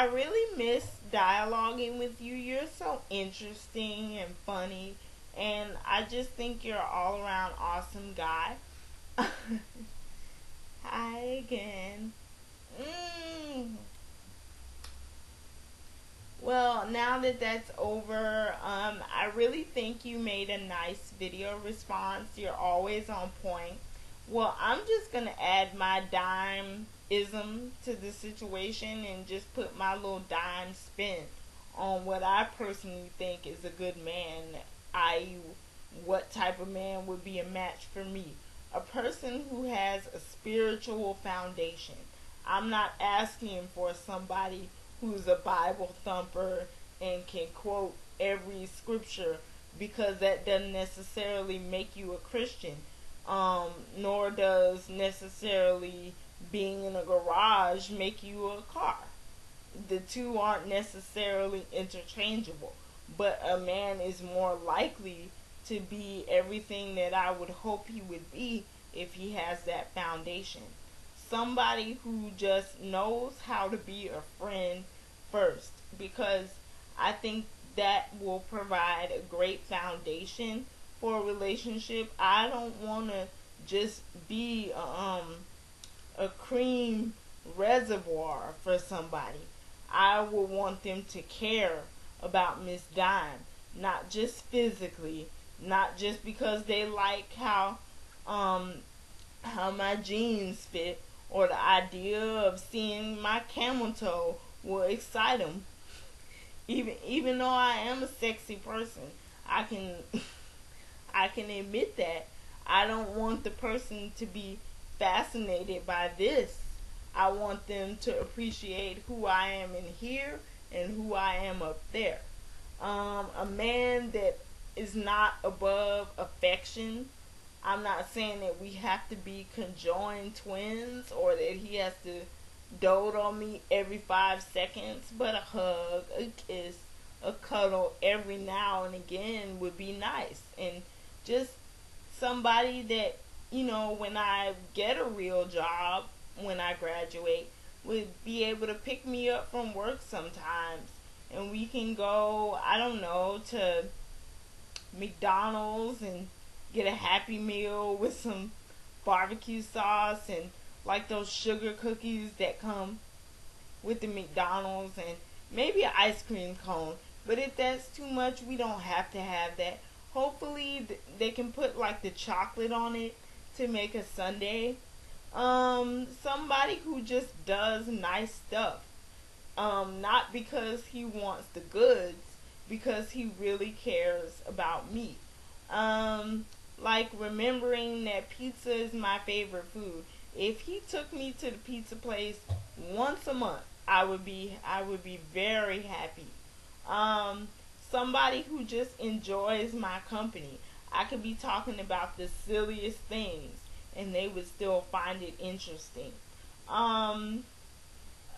I really miss dialoguing with you. You're so interesting and funny, and I just think you're an all around awesome guy. Hi again. Mm. Well, now that that's over, I really think you made a nice video response. You're always on point. Well, I'm just gonna add my dime ism to the situation and just put my little dime spin on what I personally think is a good man, i.e., what type of man would be a match for me. A person who has a spiritual foundation. I'm not asking for somebody who's a Bible thumper and can quote every scripture, because that doesn't necessarily make you a Christian. Nor does necessarily being in a garage make you a car. The two aren't necessarily interchangeable, but a man is more likely to be everything that I would hope he would be if he has that foundation. Somebody who just knows how to be a friend first, because I think that will provide a great foundation for a relationship. I don't want to just be a cream reservoir for somebody. I would want them to care about Miss Dime, not just physically, not just because they like um how my jeans fit, or the idea of seeing my camel toe will excite them. Even though I am a sexy person, I can I can admit that I don't want the person to be fascinated by this. I want them to appreciate who I am in here and who I am up there. A man that is not above affection. I'm not saying that we have to be conjoined twins or that he has to dote on me every 5 seconds, but a hug, a kiss, a cuddle every now and again would be nice. And just somebody that, when I get a real job, when I graduate, would be able to pick me up from work sometimes. And we can go, I don't know, to McDonald's and get a Happy Meal with some barbecue sauce and like those sugar cookies that come with the McDonald's, and maybe an ice cream cone. But if that's too much, we don't have to have that. Hopefully, they can put like the chocolate on it to make a sundae. Somebody who just does nice stuff. Not because he wants the goods, because he really cares about me. Like remembering that pizza is my favorite food. If he took me to the pizza place once a month, I would be very happy. Um, Somebody who just enjoys my company. I could be talking about the silliest things and they would still find it interesting. Um,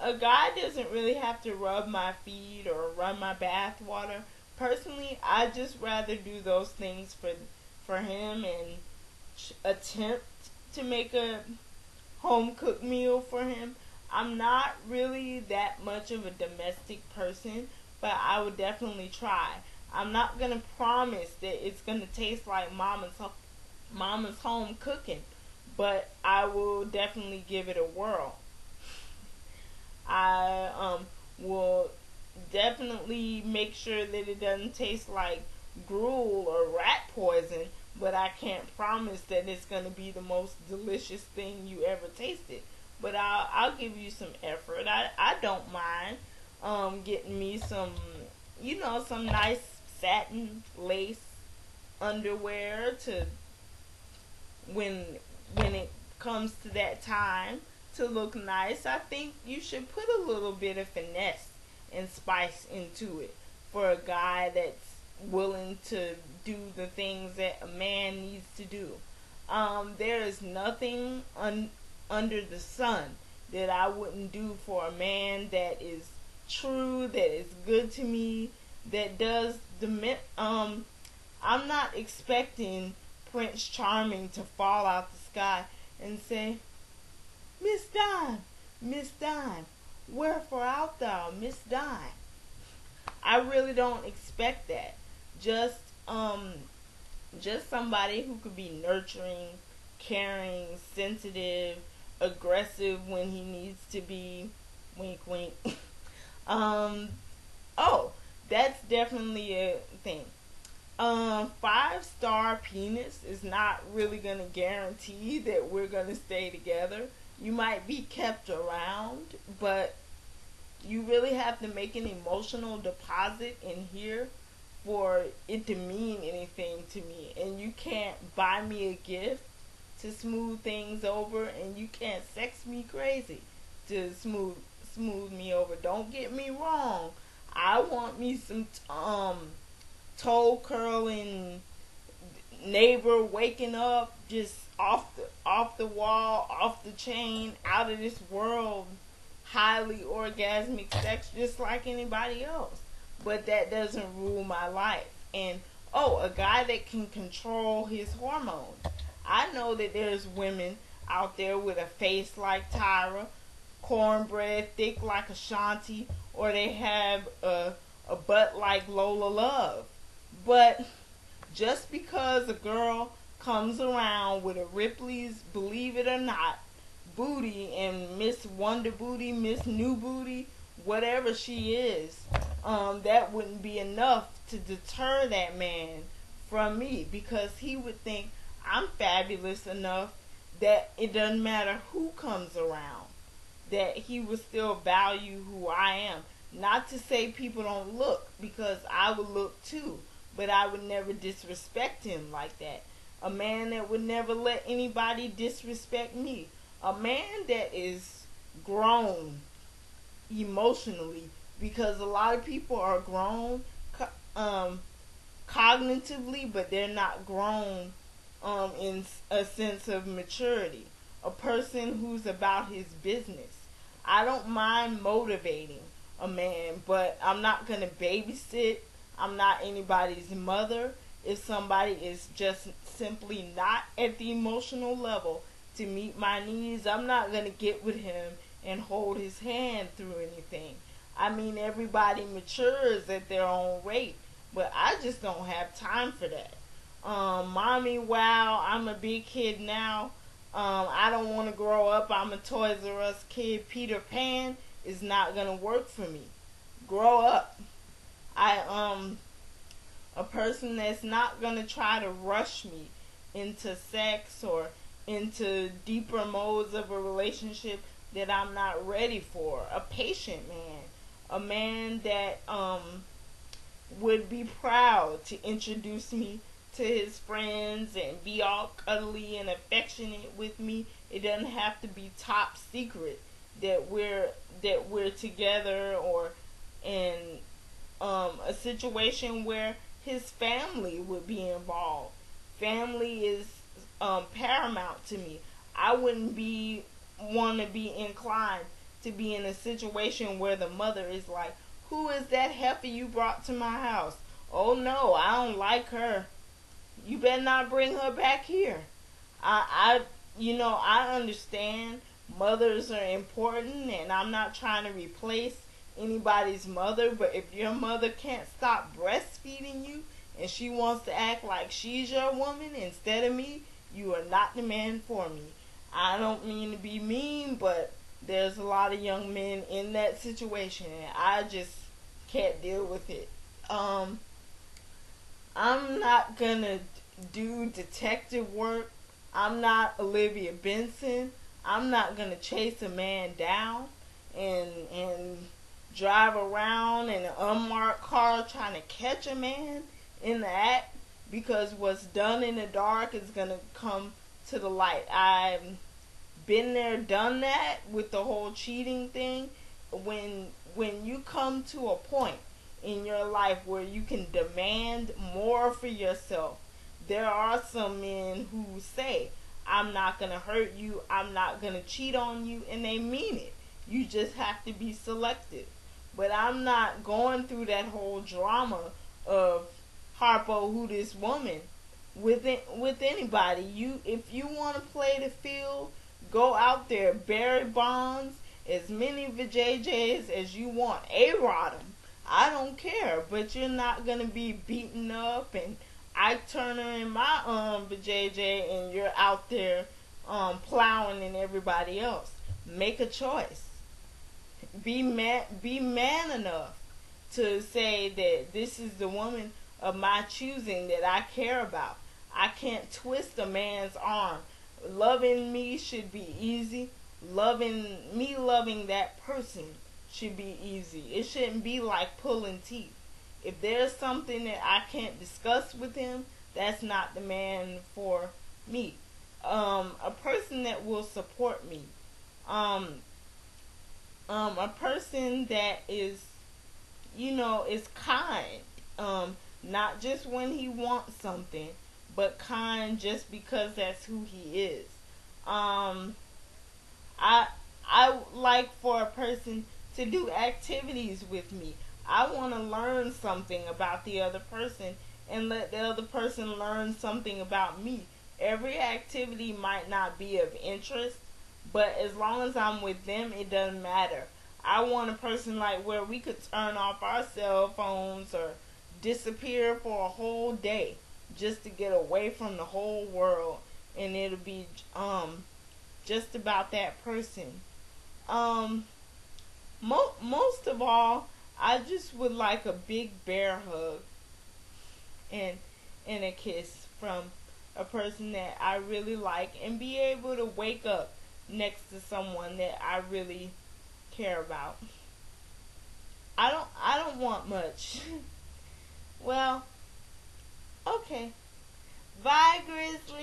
a guy doesn't really have to rub my feet or run my bath water. Personally, I just rather do those things for him and attempt to make a home cooked meal for him. I'm not really that much of a domestic person, but I would definitely try. I'm not gonna promise that it's gonna taste like mama's home cooking, but I will definitely give it a whirl. I will definitely make sure that it doesn't taste like gruel or rat poison, but I can't promise that it's going to be the most delicious thing you ever tasted. But I'll give you some effort. I don't mind getting me some nice satin lace underwear to when when it comes to that time to look nice. I think you should put a little bit of finesse and spice into it for a guy that's willing to do the things that a man needs to do. There is nothing under the sun that I wouldn't do for a man that is true, that is good to me, that does I'm not expecting Prince Charming to fall out the sky and say, Miss Dime, Miss Dime, Wherefore art thou, Miss Dime? I really don't expect that. Just um just somebody who could be nurturing, caring, sensitive, aggressive when he needs to be. Wink, wink. um. Oh, that's definitely a thing. 5-star penis is not really gonna guarantee that we're gonna stay together. You might be kept around, but you really have to make an emotional deposit in here for it to mean anything to me. And you can't buy me a gift to smooth things over, and you can't sex me crazy to smooth me over. Don't get me wrong. I want me some toe curling neighbor waking up just off the wall, off the chain, out of this world, highly orgasmic sex just like anybody else. But that doesn't rule my life. And oh, a guy that can control his hormones. I know that there's women out there with a face like Tyra, cornbread thick like Ashanti, or they have a butt like Lola Love. But just because a girl comes around with a Ripley's Believe It or Not booty and Miss Wonder Booty, Miss New Booty, whatever she is, that wouldn't be enough to deter that man from me, because he would think I'm fabulous enough that it doesn't matter who comes around, that he would still value who I am. Not to say people don't look, because I would look too, but I would never disrespect him like that. A man that would never let anybody disrespect me. A man that is grown emotionally, because a lot of people are grown cognitively, but they're not grown in a sense of maturity. A person who's about his business. I don't mind motivating a man, but I'm not going to babysit. I'm not anybody's mother. If somebody is just simply not at the emotional level to meet my needs, I'm not going to get with him and hold his hand through anything. I mean, everybody matures at their own rate, but I just don't have time for that. Mommy, wow, I'm a big kid now. I don't want to grow up. I'm a Toys R Us kid. Peter Pan is not going to work for me. Grow up. A person that's not going to try to rush me into sex or into deeper modes of a relationship that I'm not ready for. A patient man. A man that would be proud to introduce me to his friends and be all cuddly and affectionate with me. It doesn't have to be top secret that we're together, or in a situation where his family would be involved. Family is paramount to me. I wouldn't want to be inclined to be in a situation where the mother is like, "Who is that heifer you brought to my house? Oh no, I don't like her. You better not bring her back here." I understand mothers are important, and I'm not trying to replace anybody's mother, but if your mother can't stop breastfeeding you and she wants to act like she's your woman instead of me, you are not the man for me. I don't mean to be mean, but there's a lot of young men in that situation, and I just can't deal with it. I'm not gonna do detective work. I'm not Olivia Benson. I'm not gonna chase a man down and drive around in an unmarked car trying to catch a man in the act, because what's done in the dark is gonna come to the light. I've been there, done that with the whole cheating thing. When you come to a point in your life where you can demand more for yourself, there are some men who say, "I'm not gonna hurt you, I'm not gonna cheat on you," and they mean it. You just have to be selective. But I'm not going through that whole drama of Harpo, who this woman, with anybody. If you want to play the field, go out there, Barry Bonds, as many vajayjays as you want. A-Rod them. I don't care, but you're not gonna be beaten up and Ike Turner in my vajayjay, and you're out there plowing in everybody else. Make a choice. Be man enough to say that this is the woman of my choosing that I care about. I can't twist a man's arm. Loving me should be easy. Loving that person should be easy. It shouldn't be like pulling teeth. If there's something that I can't discuss with him, that's not the man for me. A person that will support me. A person that is, is kind. Not just when he wants something, but kind just because that's who he is. I like for a person to do activities with me. I want to learn something about the other person and let the other person learn something about me. Every activity might not be of interest, but as long as I'm with them, it doesn't matter. I want a person like where we could turn off our cell phones or disappear for a whole day just to get away from the whole world, and it'll be just about that person. Most of all, I just would like a big bear hug and a kiss from a person that I really like, and be able to wake up next to someone that I really care about. I don't want much. Well, okay. Bye, Grizzly.